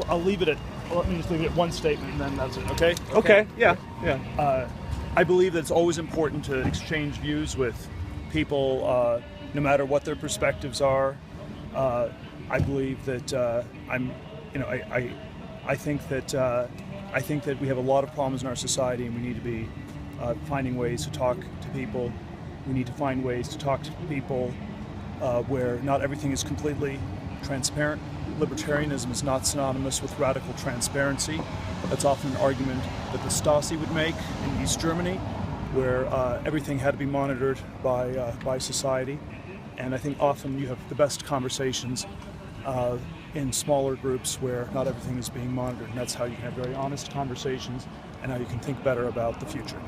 I'll leave it at. Let me just leave it at one statement, and then that's it. Okay. Okay. Yeah. I believe that it's always important to exchange views with people, no matter what their perspectives are. I believe that I think that we have a lot of problems in our society, and we need to be finding ways to talk to people. We need to find ways to talk to people where not everything is completely transparent. Libertarianism is not synonymous with radical transparency. That's often an argument that the Stasi would make in East Germany, where everything had to be monitored by society. And I think often you have the best conversations in smaller groups where not everything is being monitored, and that's how you can have very honest conversations and how you can think better about the future.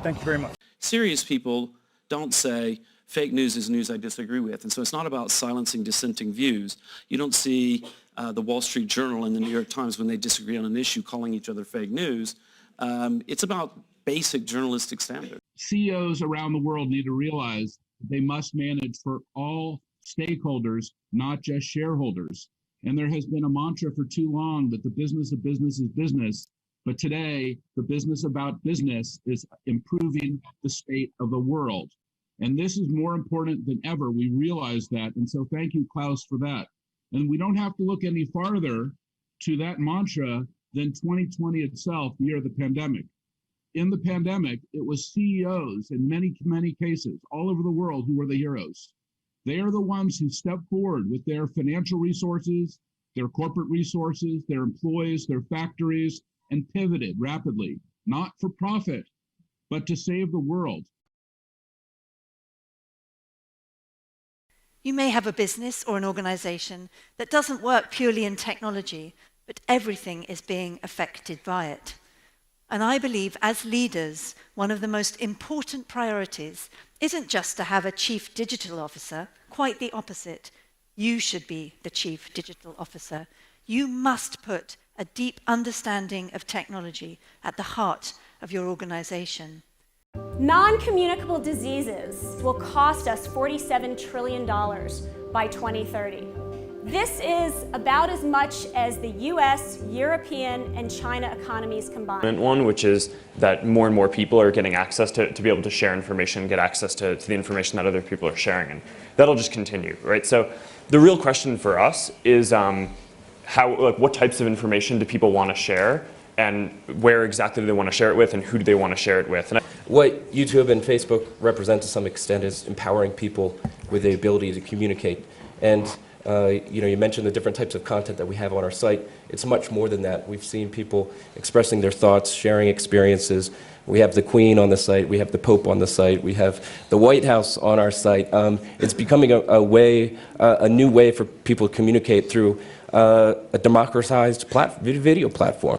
Thank you very much. Serious people don't say, fake news is news I disagree with. And so it's not about silencing dissenting views. You don't see the Wall Street Journal and the New York Times, when they disagree on an issue, calling each other fake news. It's about basic journalistic standards. CEOs around the world need to realize they must manage for all stakeholders, not just shareholders. And there has been a mantra for too long that the business of business is business. But today, the business about business is improving the state of the world. And this is more important than ever. We realize that. And so thank you, Klaus, for that. And we don't have to look any farther to that mantra than 2020 itself, the year of the pandemic. In the pandemic, it was CEOs in many, many cases all over the world who were the heroes. They are the ones who stepped forward with their financial resources, their corporate resources, their employees, their factories, and pivoted rapidly, not for profit, but to save the world. You may have a business or an organization that doesn't work purely in technology, but everything is being affected by it. And I believe as leaders, one of the most important priorities isn't just to have a chief digital officer, quite the opposite. You should be the chief digital officer. You must put a deep understanding of technology at the heart of your organization. Non-communicable diseases will cost us $47 trillion by 2030. This is about as much as the US, European, and China economies combined. One, which is that more and more people are getting access to be able to share information, get access to the information that other people are sharing, and that'll just continue, right? So the real question for us is what types of information do people want to share, and where exactly do they want to share it with, and who do they want to share it with? And what YouTube and Facebook represent to some extent is empowering people with the ability to communicate. And you mentioned the different types of content that we have on our site. It's much more than that. We've seen people expressing their thoughts, sharing experiences. We have the Queen on the site. We have the Pope on the site. We have the White House on our site. It's becoming a new way for people to communicate through a democratized video platform.